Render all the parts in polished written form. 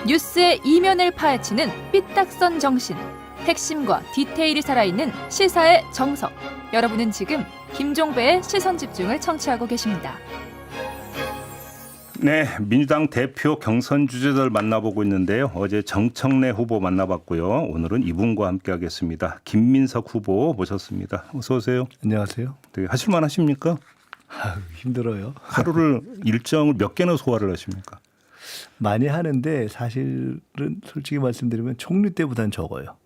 뉴스의 이면을 파헤치는 삐딱선 정신, 핵심과 디테일이 살아있는 시사의 정석. 여러분은 지금 김종배의 시선집중을 청취하고 계십니다. 네, 민주당 대표 경선 주자들 만나보고 있는데요. 어제 정청래 후보 만나봤고요. 오늘은 이분과 함께하겠습니다. 김민석 후보 모셨습니다. 어서 오세요. 안녕하세요. 되게 하실만 하십니까? 힘들어요. 하루를 일정을 몇 개나 소화를 하십니까? 많이 하는데 사실은 솔직히 말씀드리면 총리 때보다는 적어요.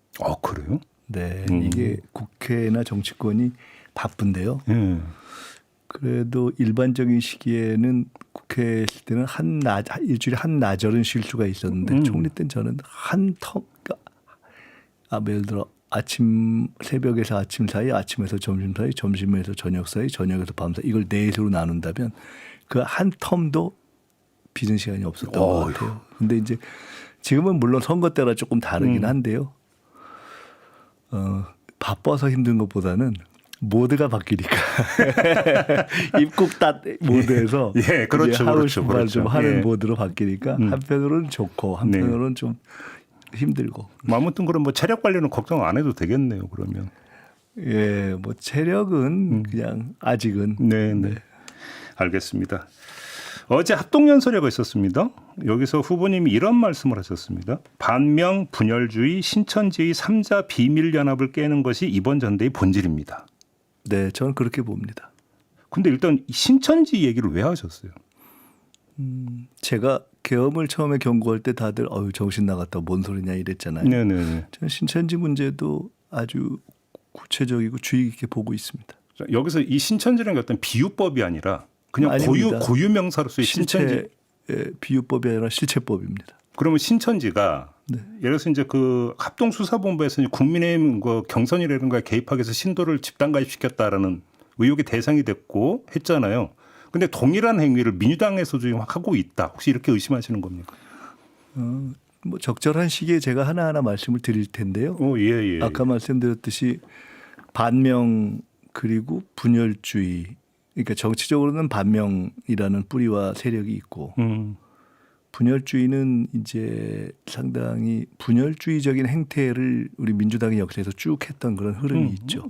그래요? 네, 이게 국회나 정치권이 바쁜데요. 그래도 일반적인 시기에는 국회에 있을 때는 일주일에 한나절은 쉴 수가 있었는데 총리 때는 저는 한 텀, 예를 들어 아침 새벽에서 아침 사이, 아침에서 점심 사이, 점심에서 저녁 사이, 저녁에서 밤 사이 이걸 4시로 나눈다면 그 한 텀도 비는 시간이 없었던 것 같아요. 근데 이제 지금은 물론 선거 때라 조금 다르긴 한데요. 바빠서 힘든 것보다는 모드가 바뀌니까 입국 딱 모드에서 예, 그렇죠, 하고 그렇죠, 싶은 말 그렇죠. 좀 하는 예. 모드로 바뀌니까 한편으로는 좋고 한편으로는 좀 힘들고. 아무튼 그럼 뭐 체력 관리는 걱정 안 해도 되겠네요. 그러면. 예, 뭐 체력은 그냥 아직은. 네. 알겠습니다. 어제 합동연설회가 있었습니다. 여기서 후보님이 이런 말씀을 하셨습니다. 반명, 분열주의, 신천지의 3자 비밀연합을 깨는 것이 이번 전대의 본질입니다. 네, 저는 그렇게 봅니다. 근데 일단 신천지 얘기를 왜 하셨어요? 제가 계엄을 처음에 경고할 때 다들 정신 나갔다 뭔 소리냐 이랬잖아요. 네네. 저는 신천지 문제도 아주 구체적이고 주의 깊게 보고 있습니다. 여기서 이 신천지라는 게 어떤 비유법이 아니라 그냥 고유 명사로서의 신천지. 비유법이 아니라 실체법입니다. 그러면 신천지가 예를 들어서 이제 그 합동수사본부에서 국민의힘 그 경선이라는 거에 개입하기 위해서 신도를 집단 가입시켰다라는 의혹의 대상이 됐고 했잖아요. 근데 동일한 행위를 민주당에서 지금 하고 있다. 혹시 이렇게 의심하시는 겁니까? 뭐 적절한 시기에 제가 하나하나 말씀을 드릴 텐데요. 예. 아까 말씀드렸듯이 반명 그리고 분열주의. 그러니까 정치적으로는 반명이라는 뿌리와 세력이 있고 분열주의는 이제 상당히 분열주의적인 행태를 우리 민주당의 역사에서 쭉 했던 그런 흐름이 있죠.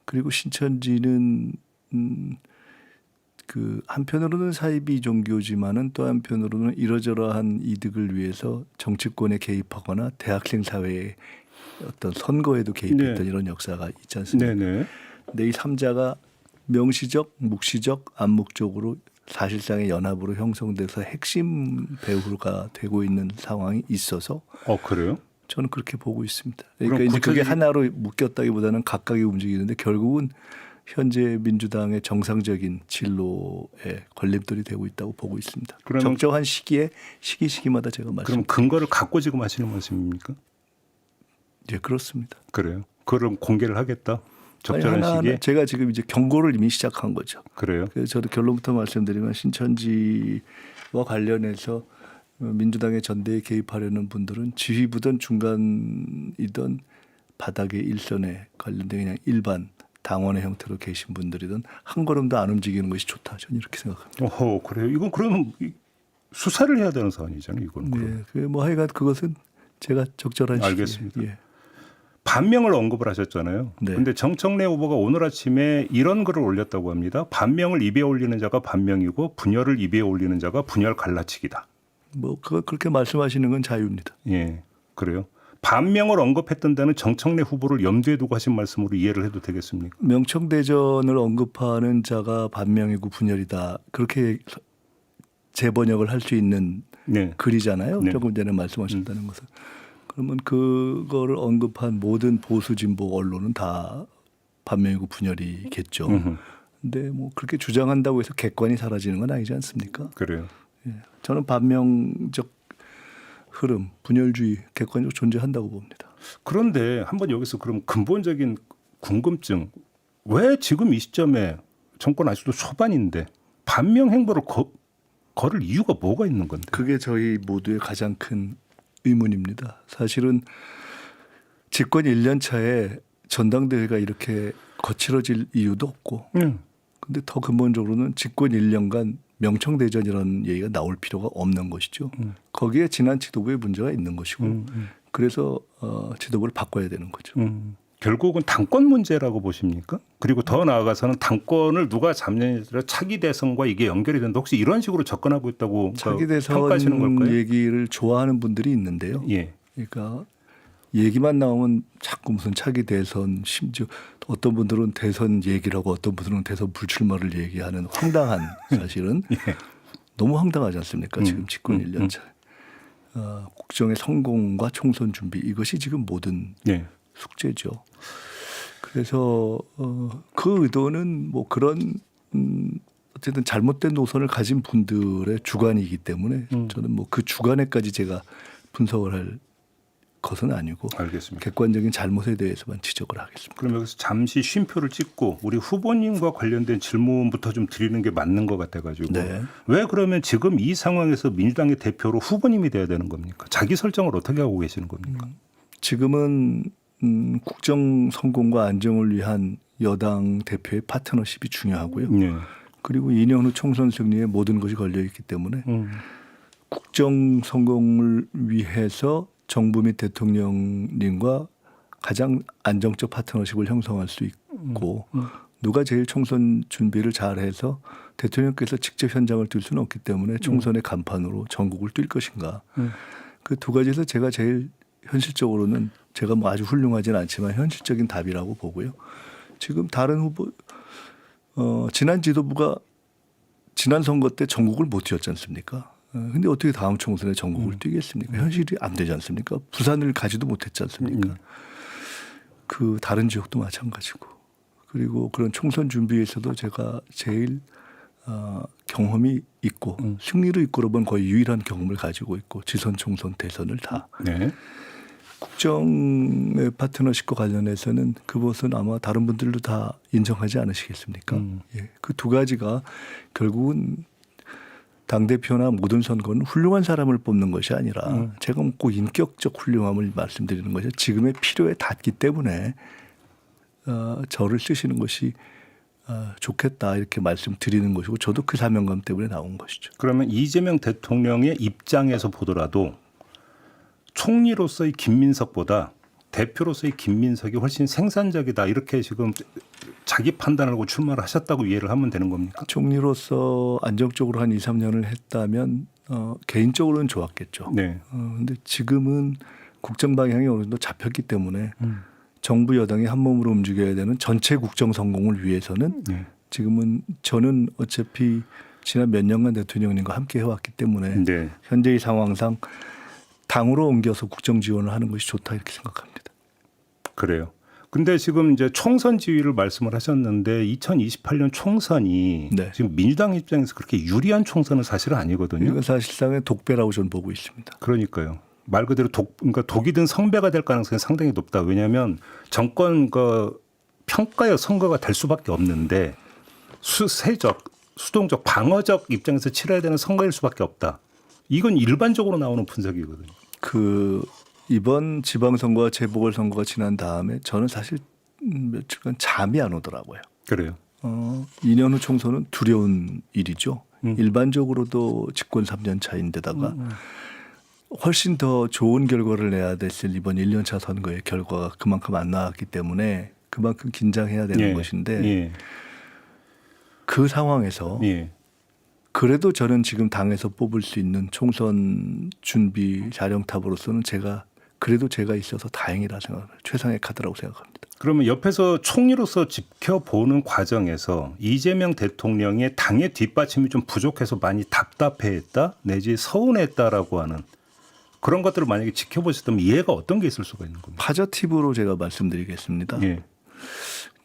그리고 신천지는 그 한편으로는 사이비 종교지만은 또 한편으로는 이러저러한 이득을 위해서 정치권에 개입하거나 대학생 사회의 어떤 선거에도 개입했던 이런 역사가 있지 않습니까? 네네. 근데 이 3자가 명시적, 묵시적, 암묵적으로 사실상의 연합으로 형성돼서 핵심 배후가 되고 있는 상황이 있어서 그래요? 저는 그렇게 보고 있습니다. 그러니까 이제 그게 하나로 묶였다기보다는 각각이 움직이는데 결국은 현재 민주당의 정상적인 진로에 걸림돌이 되고 있다고 보고 있습니다. 적정한 시기에 시기마다 제가 말씀. 그럼 근거를 갖고 지금 하시는 말씀입니까? 예, 그렇습니다. 그래요. 그럼 공개를 하겠다. 적절한 하나하나 시기에. 제가 지금 이제 경고를 이미 시작한 거죠. 그래요. 그래서 저도 결론부터 말씀드리면 신천지와 관련해서 민주당의 전대에 개입하려는 분들은 지휘부든 중간이든 바닥의 일선에 관련된 그냥 일반 당원의 형태로 계신 분들이든 한 걸음도 안 움직이는 것이 좋다. 저는 이렇게 생각합니다. 그래요. 이건 그러면 수사를 해야 되는 사안이잖아요. 이건. 네, 뭐 하여간 그것은 제가 적절한 시기에. 알겠습니다. 예. 반명을 언급을 하셨잖아요. 그런데 정청래 후보가 오늘 아침에 이런 글을 올렸다고 합니다. 반명을 입에 올리는 자가 반명이고 분열을 입에 올리는 자가 분열 갈라치기다. 뭐 그렇게 말씀하시는 건 자유입니다. 예, 그래요. 반명을 언급했던 데는 정청래 후보를 염두에 두고 하신 말씀으로 이해를 해도 되겠습니까? 명청대전을 언급하는 자가 반명이고 분열이다. 그렇게 재번역을 할 수 있는 글이잖아요. 조금 전에 말씀하셨다는 것은. 그러면 그거를 언급한 모든 보수 진보 언론은 다 반명이고 분열이겠죠. 근데 뭐 그렇게 주장한다고 해서 객관이 사라지는 건 아니지 않습니까? 그래요. 예. 저는 반명적 흐름, 분열주의 객관적으로 존재한다고 봅니다. 그런데 한번 여기서 그럼 근본적인 궁금증. 왜 지금 이 시점에 정권 아직도 초반인데 반명 행보를 걸을 이유가 뭐가 있는 건데? 그게 저희 모두의 가장 큰 의문입니다. 사실은 집권 1년 차에 전당대회가 이렇게 거칠어질 이유도 없고 근데 더 근본적으로는 집권 1년간 명청대전이라는 얘기가 나올 필요가 없는 것이죠. 거기에 지난 지도부의 문제가 있는 것이고 그래서 지도부를 바꿔야 되는 거죠. 결국은 당권 문제라고 보십니까? 그리고 더 나아가서는 당권을 누가 잡느냐에 따라 차기 대선과 이게 연결이 된다. 혹시 이런 식으로 접근하고 있다고 차기 평가하시는 대선 걸까요? 얘기를 좋아하는 분들이 있는데요. 예. 그러니까 얘기만 나오면 자꾸 무슨 차기 대선, 심지어 어떤 분들은 대선 얘기를 하고 어떤 분들은 대선 불출마를 얘기하는 황당한 사실은 예. 너무 황당하지 않습니까? 지금 집권 1년 차. 국정의 성공과 총선 준비 이것이 지금 모든 예. 숙제죠. 그래서 그 의도는 뭐 그런 어쨌든 잘못된 노선을 가진 분들의 주관이기 때문에 저는 뭐 그 주관에까지 제가 분석을 할 것은 아니고 알겠습니다. 객관적인 잘못에 대해서만 지적을 하겠습니다. 그럼 여기서 잠시 쉼표를 찍고 우리 후보님과 관련된 질문부터 좀 드리는 게 맞는 것 같아가지고 네. 왜 그러면 지금 이 상황에서 민주당의 대표로 후보님이 돼야 되는 겁니까? 자기 설정을 어떻게 하고 계시는 겁니까? 지금은 국정 성공과 안정을 위한 여당 대표의 파트너십이 중요하고요. 네. 그리고 2년 후 총선 승리에 모든 것이 걸려 있기 때문에 국정 성공을 위해서 정부 및 대통령님과 가장 안정적 파트너십을 형성할 수 있고 누가 제일 총선 준비를 잘해서 대통령께서 직접 현장을 뛸 수는 없기 때문에 총선의 간판으로 전국을 뛸 것인가. 그 두 가지에서 제가 제일 현실적으로는 제가 뭐 아주 훌륭하진 않지만 현실적인 답이라고 보고요. 지금 다른 후보 지난 지도부가 지난 선거 때 전국을 못 뛰었지 않습니까? 근데 어떻게 다음 총선에 전국을 뛰겠습니까? 현실이 안 되지 않습니까? 부산을 가지도 못했지 않습니까? 그 다른 지역도 마찬가지고. 그리고 그런 총선 준비에서도 제가 제일 경험이 있고 승리를 이끌어본 거의 유일한 경험을 가지고 있고 지선, 총선, 대선을 다. 네. 국정의 파트너십과 관련해서는 그것은 아마 다른 분들도 다 인정하지 않으시겠습니까? 예. 그 두 가지가 결국은 당대표나 모든 선거는 훌륭한 사람을 뽑는 것이 아니라 제가 꼭 인격적 훌륭함을 말씀드리는 것이 지금의 필요에 닿기 때문에 저를 쓰시는 것이 좋겠다 이렇게 말씀드리는 것이고 저도 그 사명감 때문에 나온 것이죠. 그러면 이재명 대통령의 입장에서 보더라도 총리로서의 김민석보다 대표로서의 김민석이 훨씬 생산적이다 이렇게 지금 자기 판단을 하고 출마를 하셨다고 이해를 하면 되는 겁니까? 총리로서 안정적으로 한 2, 3년을 했다면 개인적으로는 좋았겠죠. 네. 근데 지금은 국정 방향이 어느 정도 잡혔기 때문에 정부 여당이 한 몸으로 움직여야 되는 전체 국정 성공을 위해서는 네. 지금은 저는 어차피 지난 몇 년간 대통령님과 함께 해왔기 때문에 네. 현재의 상황상 당으로 옮겨서 국정 지원을 하는 것이 좋다 이렇게 생각합니다. 그래요. 근데 지금 이제 총선 지위를 말씀을 하셨는데 2028년 총선이 네. 지금 민주당 입장에서 그렇게 유리한 총선은 사실은 아니거든요. 이건 사실상의 독배라고 저는 보고 있습니다. 그러니까요. 말 그대로 그러니까 독이 든 성배가 될 가능성이 상당히 높다. 왜냐하면 정권 평가의 선거가 될 수밖에 없는데 수세적, 수동적, 방어적 입장에서 치러야 되는 선거일 수밖에 없다. 이건 일반적으로 나오는 분석이거든요. 이번 지방선거와 재보궐선거가 지난 다음에 저는 사실 며칠간 잠이 안 오더라고요. 그래요. 2년 후 총선은 두려운 일이죠. 일반적으로도 집권 3년 차인데다가 훨씬 더 좋은 결과를 내야 됐을 이번 1년차 선거의 결과가 그만큼 안 나왔기 때문에 그만큼 긴장해야 되는 것인데 예. 그 상황에서 예. 그래도 저는 지금 당에서 뽑을 수 있는 총선 준비 자령탑으로서는 그래도 제가 있어서 다행이라 생각합니다. 최상의 카드라고 생각합니다. 그러면 옆에서 총리로서 지켜보는 과정에서 이재명 대통령의 당의 뒷받침이 좀 부족해서 많이 답답해했다 내지 서운했다라고 하는 그런 것들을 만약에 지켜보셨다면 이해가 어떤 게 있을 수가 있는 겁니까? 파저팁으로 제가 말씀드리겠습니다. 예.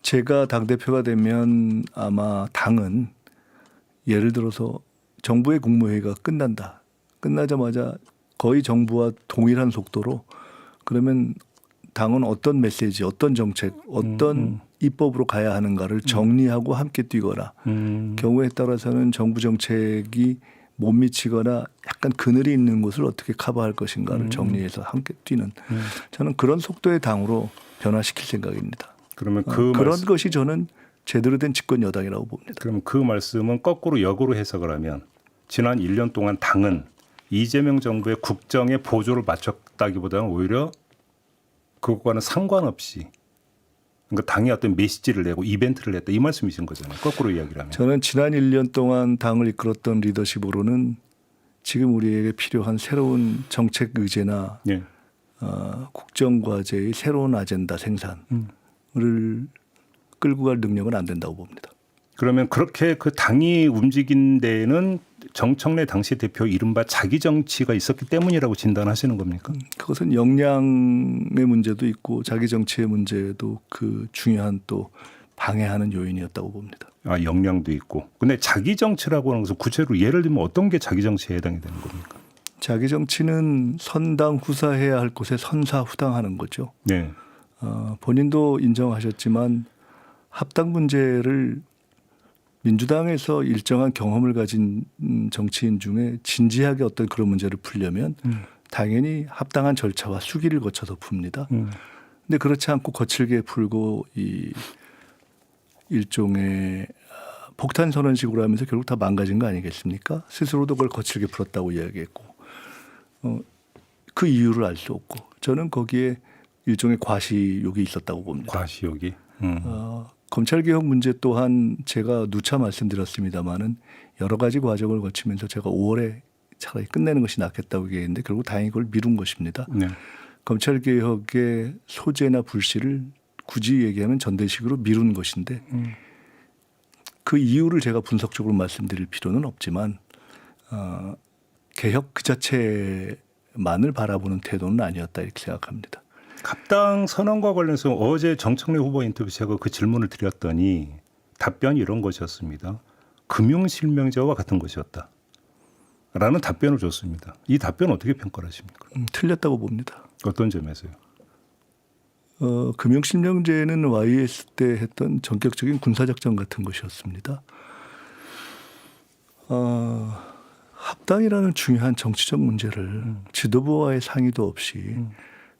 제가 당대표가 되면 아마 당은 예를 들어서 정부의 국무회의가 끝난다. 끝나자마자 거의 정부와 동일한 속도로 그러면 당은 어떤 메시지, 어떤 정책, 어떤 입법으로 가야 하는가를 정리하고 함께 뛰거나 경우에 따라서는 정부 정책이 못 미치거나 약간 그늘이 있는 곳을 어떻게 커버할 것인가를 정리해서 함께 뛰는 저는 그런 속도의 당으로 변화시킬 생각입니다. 그러면 그런 것이 저는 제대로 된 집권 여당이라고 봅니다. 그럼 그 말씀은 거꾸로 역으로 해석을 하면 지난 1년 동안 당은 이재명 정부의 국정에 보조를 맞췄다기보다는 오히려 그것과는 상관없이 그러니까 당이 어떤 메시지를 내고 이벤트를 냈다 이 말씀이신 거잖아요. 거꾸로 이야기를 하면. 저는 지난 1년 동안 당을 이끌었던 리더십으로는 지금 우리에게 필요한 새로운 정책 의제나 예. 국정과제의 새로운 아젠다 생산을 끌고 갈 능력은 안 된다고 봅니다. 그러면 그렇게 그 당이 움직인 데에는 정청래 당시 대표 이른바 자기 정치가 있었기 때문이라고 진단하시는 겁니까? 그것은 역량의 문제도 있고 자기 정치의 문제도 그 중요한 또 방해하는 요인이었다고 봅니다. 아, 역량도 있고. 근데 자기 정치라고 하는 것은 구체로 예를 들면 어떤 게 자기 정치에 해당이 되는 겁니까? 자기 정치는 선당 후사해야 할 곳에 선사후당하는 거죠. 네. 본인도 인정하셨지만 합당 문제를 민주당에서 일정한 경험을 가진 정치인 중에 진지하게 어떤 그런 문제를 풀려면 당연히 합당한 절차와 수기를 거쳐서 풉니다. 근데 그렇지 않고 거칠게 풀고 이 일종의 폭탄 선언식으로 하면서 결국 다 망가진 거 아니겠습니까? 스스로도 그걸 거칠게 풀었다고 이야기했고 그 이유를 알 수 없고 저는 거기에 일종의 과시욕이 있었다고 봅니다. 과시욕이. 검찰개혁 문제 또한 제가 누차 말씀드렸습니다마는 여러 가지 과정을 거치면서 제가 5월에 차라리 끝내는 것이 낫겠다고 얘기했는데 결국 다행히 그걸 미룬 것입니다. 네. 검찰개혁의 소재나 불씨를 굳이 얘기하면 전대식으로 미룬 것인데 그 이유를 제가 분석적으로 말씀드릴 필요는 없지만 개혁 그 자체만을 바라보는 태도는 아니었다 이렇게 생각합니다. 합당 선언과 관련해서 어제 정청래 후보 인터뷰 제가 그 질문을 드렸더니 답변이 이런 것이었습니다. 금융실명제와 같은 것이었다. 라는 답변을 줬습니다. 이 답변 어떻게 평가를 하십니까? 틀렸다고 봅니다. 어떤 점에서요? 금융실명제는 YS 때 했던 전격적인 군사작전 같은 것이었습니다. 합당이라는 중요한 정치적 문제를 지도부와의 상의도 없이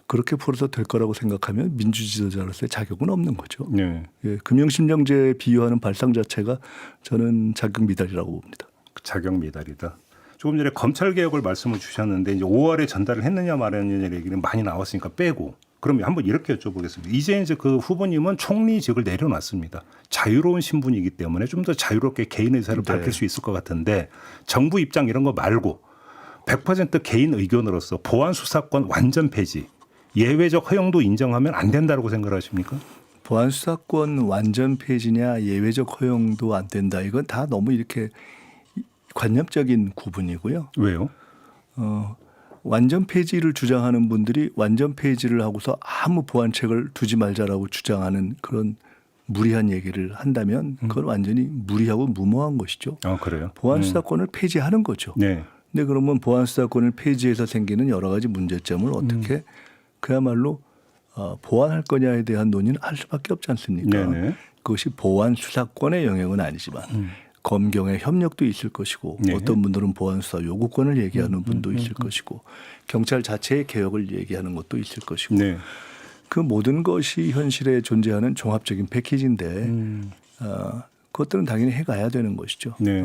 그렇게 풀어서 될 거라고 생각하면 민주지도자로서의 자격은 없는 거죠. 네. 예, 금융실명제에 비유하는 발상 자체가 저는 자격 미달이라고 봅니다. 자격 미달이다. 조금 전에 검찰 개혁을 말씀을 주셨는데 이제 5월에 전달을 했느냐 말았느냐 얘기는 많이 나왔으니까 빼고 그러면 한번 이렇게 여쭤보겠습니다. 이제 그 후보님은 총리직을 내려놨습니다. 자유로운 신분이기 때문에 좀 더 자유롭게 개인 의사를 밝힐 수 있을 것 같은데 정부 입장 이런 거 말고 100% 개인 의견으로서 보안 수사권 완전 폐지, 예외적 허용도 인정하면 안 된다고 생각하십니까? 보안 수사권 완전 폐지냐 예외적 허용도 안 된다. 이건 다 너무 이렇게 관념적인 구분이고요. 왜요? 완전 폐지를 주장하는 분들이 완전 폐지를 하고서 아무 보완책을 두지 말자라고 주장하는 그런 무리한 얘기를 한다면 그건 완전히 무리하고 무모한 것이죠. 아, 그래요? 보안 수사권을 폐지하는 거죠. 네. 근데 그러면 보안 수사권을 폐지해서 생기는 여러 가지 문제점을 어떻게 그야말로 보완할 거냐에 대한 논의는 할 수밖에 없지 않습니까? 네네. 그것이 보안 수사권의 영역은 아니지만 검경의 협력도 있을 것이고 네. 어떤 분들은 보안 수사 요구권을 얘기하는 분도 있을 것이고 경찰 자체의 개혁을 얘기하는 것도 있을 것이고 네. 그 모든 것이 현실에 존재하는 종합적인 패키지인데 그것들은 당연히 해가야 되는 것이죠. 네.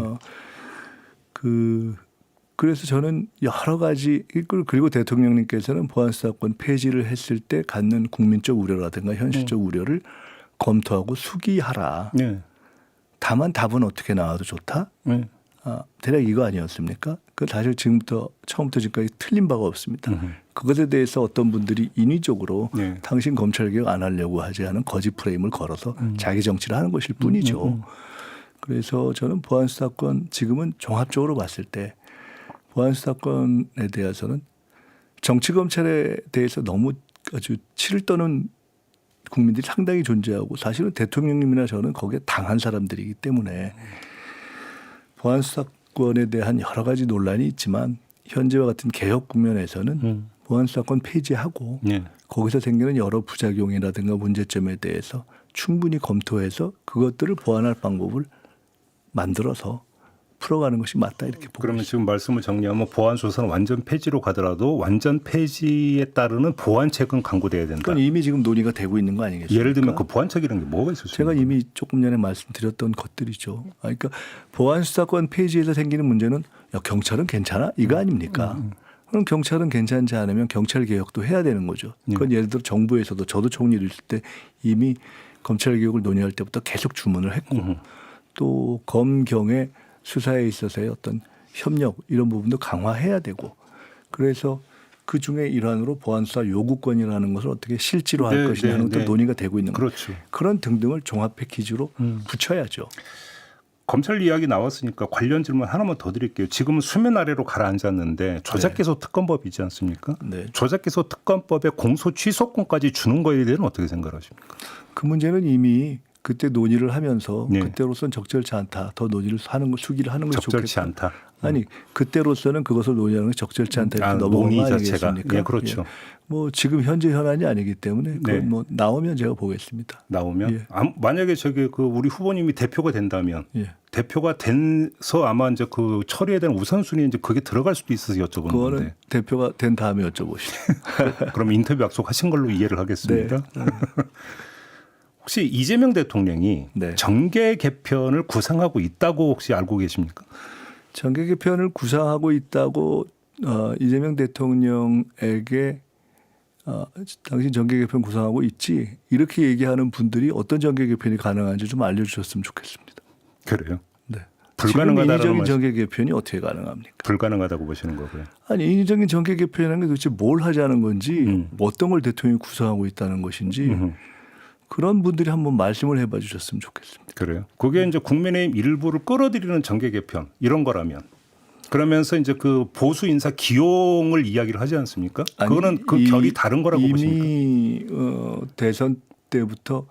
그래서 저는 여러 가지 그리고 대통령님께서는 보안수사권 폐지를 했을 때 갖는 국민적 우려라든가 현실적 우려를 검토하고 수기하라. 네. 다만 답은 어떻게 나와도 좋다. 네. 대략 이거 아니었습니까? 그 사실 처음부터 지금까지 틀린 바가 없습니다. 그것에 대해서 어떤 분들이 인위적으로 네. 당신 검찰개혁 안 하려고 하지 않은 거짓 프레임을 걸어서 자기 정치를 하는 것일 뿐이죠. 그래서 저는 보안수사권 지금은 종합적으로 봤을 때 보안수사권에 대해서는 정치검찰에 대해서 너무 아주 치를 떠는 국민들이 상당히 존재하고 사실은 대통령님이나 저는 거기에 당한 사람들이기 때문에 보안수사권에 대한 여러 가지 논란이 있지만 현재와 같은 개혁 국면에서는 보안수사권 폐지하고 네. 거기서 생기는 여러 부작용이라든가 문제점에 대해서 충분히 검토해서 그것들을 보완할 방법을 만들어서 풀어가는 것이 맞다 이렇게 보고 그러면 있습니다. 지금 말씀을 정리하면 보안 수사는 완전 폐지로 가더라도 완전 폐지에 따르는 보완책은 강구돼야 된다. 그건 이미 지금 논의가 되고 있는 거 아니겠습니까? 예를 들면 그 보완책이라는 게 뭐가 있을 수 제가 있습니까? 이미 조금 전에 말씀드렸던 것들이죠. 그러니까 보안 수사권 폐지에서 생기는 문제는 야, 경찰은 괜찮아? 이거 아닙니까? 그럼 경찰은 괜찮지 않으면 경찰 개혁도 해야 되는 거죠. 그건 예를 들어 정부에서도 저도 총리를 있을 때 이미 검찰 개혁을 논의할 때부터 계속 주문을 했고 또 검경의 수사에 있어서의 어떤 협력 이런 부분도 강화해야 되고 그래서 그중에 일환으로 보안수사 요구권이라는 것을 어떻게 실제로 할 것이냐는 것도 논의가 되고 있는 거죠. 그렇죠. 그런 등등을 종합 패키지로 붙여야죠. 검찰 이야기 나왔으니까 관련 질문 하나만 더 드릴게요. 지금은 수면 아래로 가라앉았는데 조작기소 특검법이 있지 않습니까? 네. 조작기소 특검법에 공소 취소권까지 주는 거에 대해서는 어떻게 생각하십니까? 그 문제는 이미 그때 논의를 하면서 네. 그때로서는 적절치 않다. 더 논의를 하는 거 수기를 하는 것이 적절치 좋겠다. 않다. 아니 그때로서는 그것을 논의하는 것이 적절치 않다 이렇게 넘어간 논의 거 자체가. 아니겠습니까? 예, 그렇죠. 예. 뭐 지금 현재 현안이 아니기 때문에 그건 네. 뭐 나오면 제가 보겠습니다. 나오면 예. 만약에 저기 그 우리 후보님이 대표가 된다면 예. 대표가 돼서 아마 이제 그 처리에 대한 우선순위 이제 그게 들어갈 수도 있어서 여쭤보는 그거는 건데. 대표가 된 다음에 여쭤보시죠. 그럼 인터뷰 약속하신 걸로 이해를 하겠습니다. 네. 혹시 이재명 대통령이 네. 정계 개편을 구상하고 있다고 혹시 알고 계십니까? 정계 개편을 구상하고 있다고 이재명 대통령에게 당신 정계 개편 구상하고 있지 이렇게 얘기하는 분들이 어떤 정계 개편이 가능한지 좀 알려주셨으면 좋겠습니다. 그래요? 네. 불가능하다는 인위적인 말씀. 정계 개편이 어떻게 가능합니까? 불가능하다고 보시는 거고요. 아니 인위적인 정계 개편이라는 게 도대체 뭘 하자는 건지 어떤 걸 대통령이 구상하고 있다는 것인지 그런 분들이 한번 말씀을 해봐 주셨으면 좋겠습니다. 그래요. 그게 이제 국민의힘 일부를 끌어들이는 정계 개편 이런 거라면 그러면서 이제 그 보수 인사 기용을 이야기를 하지 않습니까? 그거는 그 결이 다른 거라고 보십니까? 이미 대선 때부터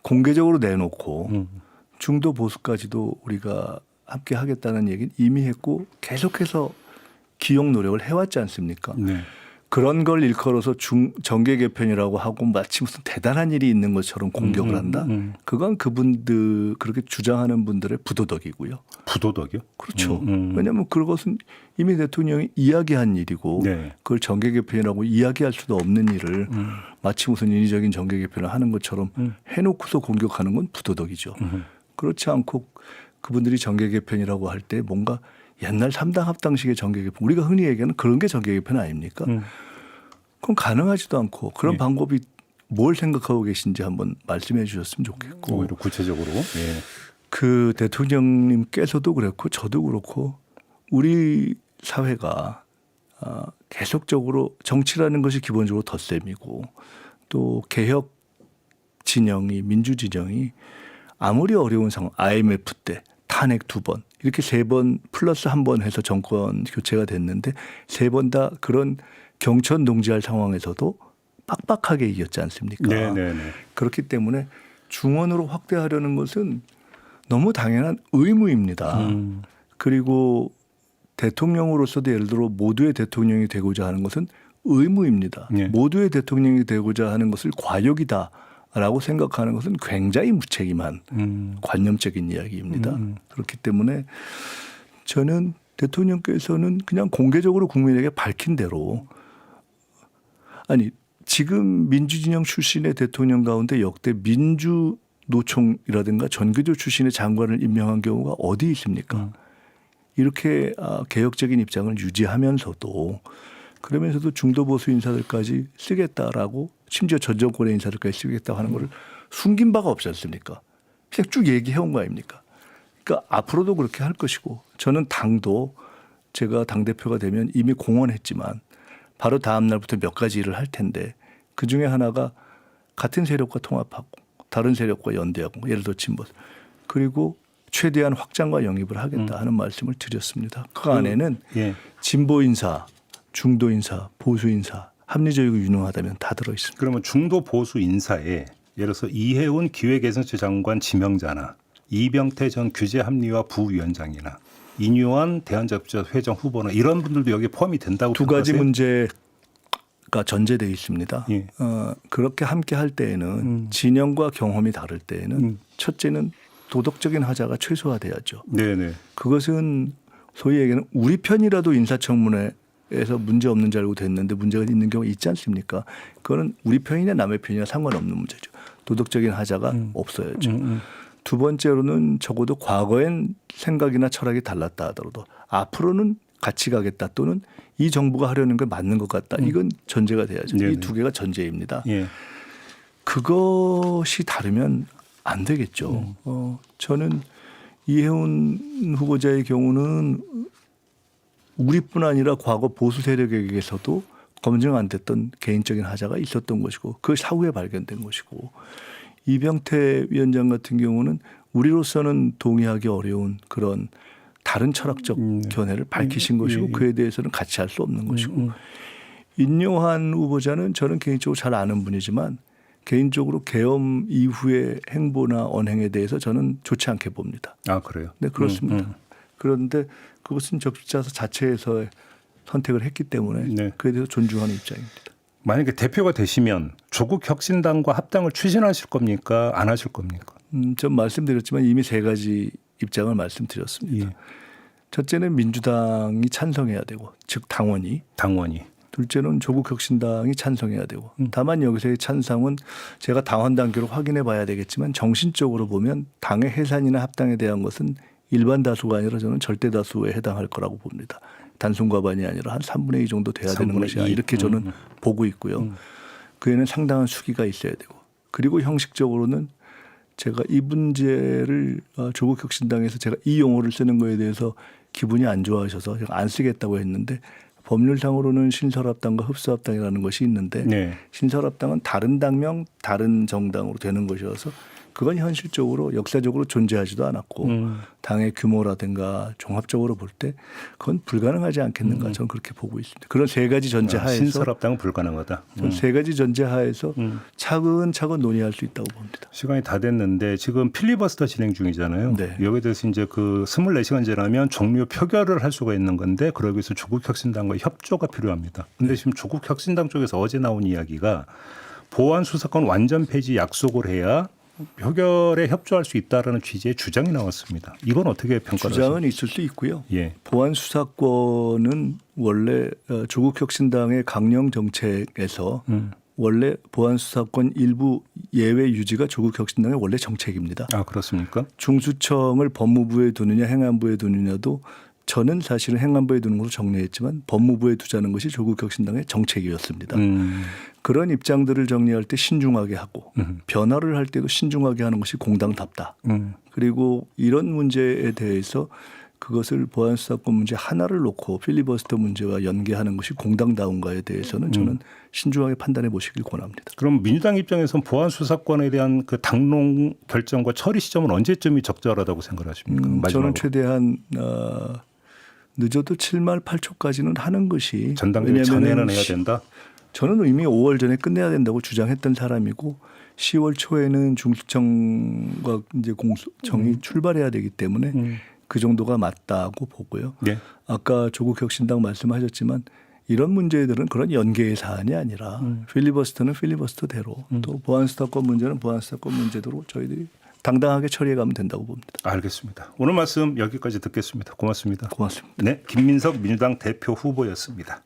공개적으로 내놓고 중도 보수까지도 우리가 함께 하겠다는 얘기는 이미 했고 계속해서 기용 노력을 해왔지 않습니까? 네. 그런 걸 일컬어서 정계 개편이라고 하고 마치 무슨 대단한 일이 있는 것처럼 공격을 한다. 그건 그분들 그렇게 주장하는 분들의 부도덕이고요. 부도덕이요? 그렇죠. 왜냐하면 그것은 이미 대통령이 이야기한 일이고 네. 그걸 정계 개편이라고 이야기할 수도 없는 일을 마치 무슨 인위적인 정계 개편을 하는 것처럼 해놓고서 공격하는 건 부도덕이죠. 그렇지 않고 그분들이 정계 개편이라고 할 때 뭔가 옛날 3당 합당식의 정계 개편 우리가 흔히 얘기하는 그런 게 정계 개편 아닙니까? 그건 가능하지도 않고 그런 네. 방법이 뭘 생각하고 계신지 한번 말씀해 주셨으면 좋겠고 오히려 구체적으로. 예. 그 대통령님께서도 그렇고 저도 그렇고 우리 사회가 계속적으로 정치라는 것이 기본적으로 덧셈이고 또 개혁 진영이 민주 진영이 아무리 어려운 상황 IMF 때 탄핵 2번 이렇게 3번 플러스 1번 해서 정권 교체가 됐는데 3번 다 그런 경천 동지할 상황에서도 빡빡하게 이겼지 않습니까? 네네네. 그렇기 때문에 중원으로 확대하려는 것은 너무 당연한 의무입니다. 그리고 대통령으로서도 예를 들어 모두의 대통령이 되고자 하는 것은 의무입니다. 네. 모두의 대통령이 되고자 하는 것을 과욕이다라고 생각하는 것은 굉장히 무책임한 관념적인 이야기입니다. 그렇기 때문에 저는 대통령께서는 그냥 공개적으로 국민에게 밝힌 대로 아니 지금 민주진영 출신의 대통령 가운데 역대 민주노총이라든가 전교조 출신의 장관을 임명한 경우가 어디 있습니까? 이렇게 개혁적인 입장을 유지하면서도 그러면서도 중도 보수 인사들까지 쓰겠다라고 심지어 전 정권의 인사들까지 쓰겠다고 하는 것을 숨긴 바가 없지 않습니까? 그냥 쭉 얘기해온 거 아닙니까? 그러니까 앞으로도 그렇게 할 것이고 저는 당도 제가 당대표가 되면 이미 공언했지만 바로 다음 날부터 몇 가지 일을 할 텐데 그중에 하나가 같은 세력과 통합하고 다른 세력과 연대하고 예를 들어 진보 그리고 최대한 확장과 영입을 하겠다 하는 말씀을 드렸습니다. 그 안에는 예. 진보 인사, 중도 인사, 보수 인사 합리적이고 유능하다면 다 들어 있습니다. 그러면 중도 보수 인사에 예를 들어서 이해운 기획예산처 장관 지명자나 이병태 전 규제합리화 부위원장이나 인유한 대한자동차 후보나 이런 분들도 여기에 포함이 된다고 두 가지 생각하세요? 문제가 전제되어 있습니다. 예. 그렇게 함께 할 때에는 진영과 경험이 다를 때에는 첫째는 도덕적인 하자가 최소화돼야죠. 네네. 그것은 소위 얘기하는 우리 편이라도 인사청문회에서 문제 없는 줄 알고 됐는데 문제가 있는 경우 있지 않습니까? 그거는 우리 편이나 남의 편이나 상관없는 문제죠. 도덕적인 하자가 없어야죠. 두 번째로는 적어도 과거엔 생각이나 철학이 달랐다 하더라도 앞으로는 같이 가겠다 또는 이 정부가 하려는 게 맞는 것 같다. 이건 전제가 돼야죠. 네네. 이 두 개가 전제입니다. 예. 그것이 다르면 안 되겠죠. 저는 이해운 후보자의 경우는 우리뿐 아니라 과거 보수 세력에게서도 검증 안 됐던 개인적인 하자가 있었던 것이고 그 사후에 발견된 것이고 이병태 위원장 같은 경우는 우리로서는 동의하기 어려운 그런 다른 철학적 견해를 밝히신 것이고 그에 대해서는 같이 할 수 없는 것이고 인요한 후보자는 저는 개인적으로 잘 아는 분이지만 개인적으로 계엄 이후의 행보나 언행에 대해서 저는 좋지 않게 봅니다. 아 그래요? 네, 그렇습니다. 그런데 그것은 적자 자체에서 선택을 했기 때문에 네. 그에 대해서 존중하는 입장입니다. 만약에 대표가 되시면 조국 혁신당과 합당을 추진하실 겁니까? 안 하실 겁니까? 좀 말씀드렸지만 이미 세 가지 입장을 말씀드렸습니다. 예. 첫째는 민주당이 찬성해야 되고 즉 당원이. 둘째는 조국 혁신당이 찬성해야 되고 다만 여기서의 찬성은 제가 당원 단계로 확인해 봐야 되겠지만 정신적으로 보면 당의 해산이나 합당에 대한 것은 일반 다수가 아니라 저는 절대 다수에 해당할 거라고 봅니다. 단순 과반이 아니라 한 3분의 2 정도 돼야 되는 3분의 것이야 2. 이렇게 저는 보고 있고요. 그에는 상당한 수기가 있어야 되고 그리고 형식적으로는 제가 이 문제를 조국 혁신당에서 제가 이 용어를 쓰는 거에 대해서 기분이 안 좋아하셔서 제가 안 쓰겠다고 했는데 법률상으로는 신설합당과 흡수합당이라는 것이 있는데 네. 신설합당은 다른 당명 다른 정당으로 되는 것이어서 그건 현실적으로 역사적으로 존재하지도 않았고 당의 규모라든가 종합적으로 볼 때 그건 불가능하지 않겠는가 저는 그렇게 보고 있습니다. 그런 세 가지 전제하에서 신설합당은 불가능하다. 세 가지 전제하에서 차근차근 논의할 수 있다고 봅니다. 시간이 다 됐는데 지금 필리버스터 진행 중이잖아요. 네. 여기에 대해서 이제 그 24시간제라면 종료 표결을 할 수가 있는 건데 그러기 위해서 조국 혁신당과 협조가 필요합니다. 근데 지금 조국 혁신당 쪽에서 어제 나온 이야기가 보안 수사권 완전 폐지 약속을 해야 표결에 협조할 수 있다라는 취지의 주장이 나왔습니다. 이건 어떻게 평가하세요? 주장은 있을 수 있고요. 예. 보안 수사권은 원래 조국 혁신당의 강령 정책에서 원래 보안 수사권 일부 예외 유지가 조국 혁신당의 원래 정책입니다. 아 그렇습니까? 중수청을 법무부에 두느냐 행안부에 두느냐도 저는 사실은 행안부에 두는 것으로 정리했지만 법무부에 두자는 것이 조국 혁신당의 정책이었습니다. 그런 입장들을 정리할 때 신중하게 하고 변화를 할 때도 신중하게 하는 것이 공당답다. 그리고 이런 문제에 대해서 그것을 보안수사권 문제 하나를 놓고 필리버스터 문제와 연계하는 것이 공당다운가에 대해서는 저는 신중하게 판단해 보시길 권합니다. 그럼 민주당 입장에서는 보안 수사권에 대한 그 당론 결정과 처리 시점은 언제쯤이 적절하다고 생각하십니까? 마지막으로. 저는 최대한 늦어도 7말 8초까지는 하는 것이 전당대회 전에는 해야 된다. 저는 이미 5월 전에 끝내야 된다고 주장했던 사람이고 10월 초에는 중수청과 이제 공수청이 출발해야 되기 때문에 그 정도가 맞다고 보고요. 네. 아까 조국 혁신당 말씀하셨지만 이런 문제들은 그런 연계의 사안이 아니라 필리버스터는 필리버스터대로 또 보안수사권 문제는 보안수사권 문제대로 저희들이 당당하게 처리해 가면 된다고 봅니다. 알겠습니다. 오늘 말씀 여기까지 듣겠습니다. 고맙습니다. 고맙습니다. 네, 김민석 민주당 대표 후보였습니다.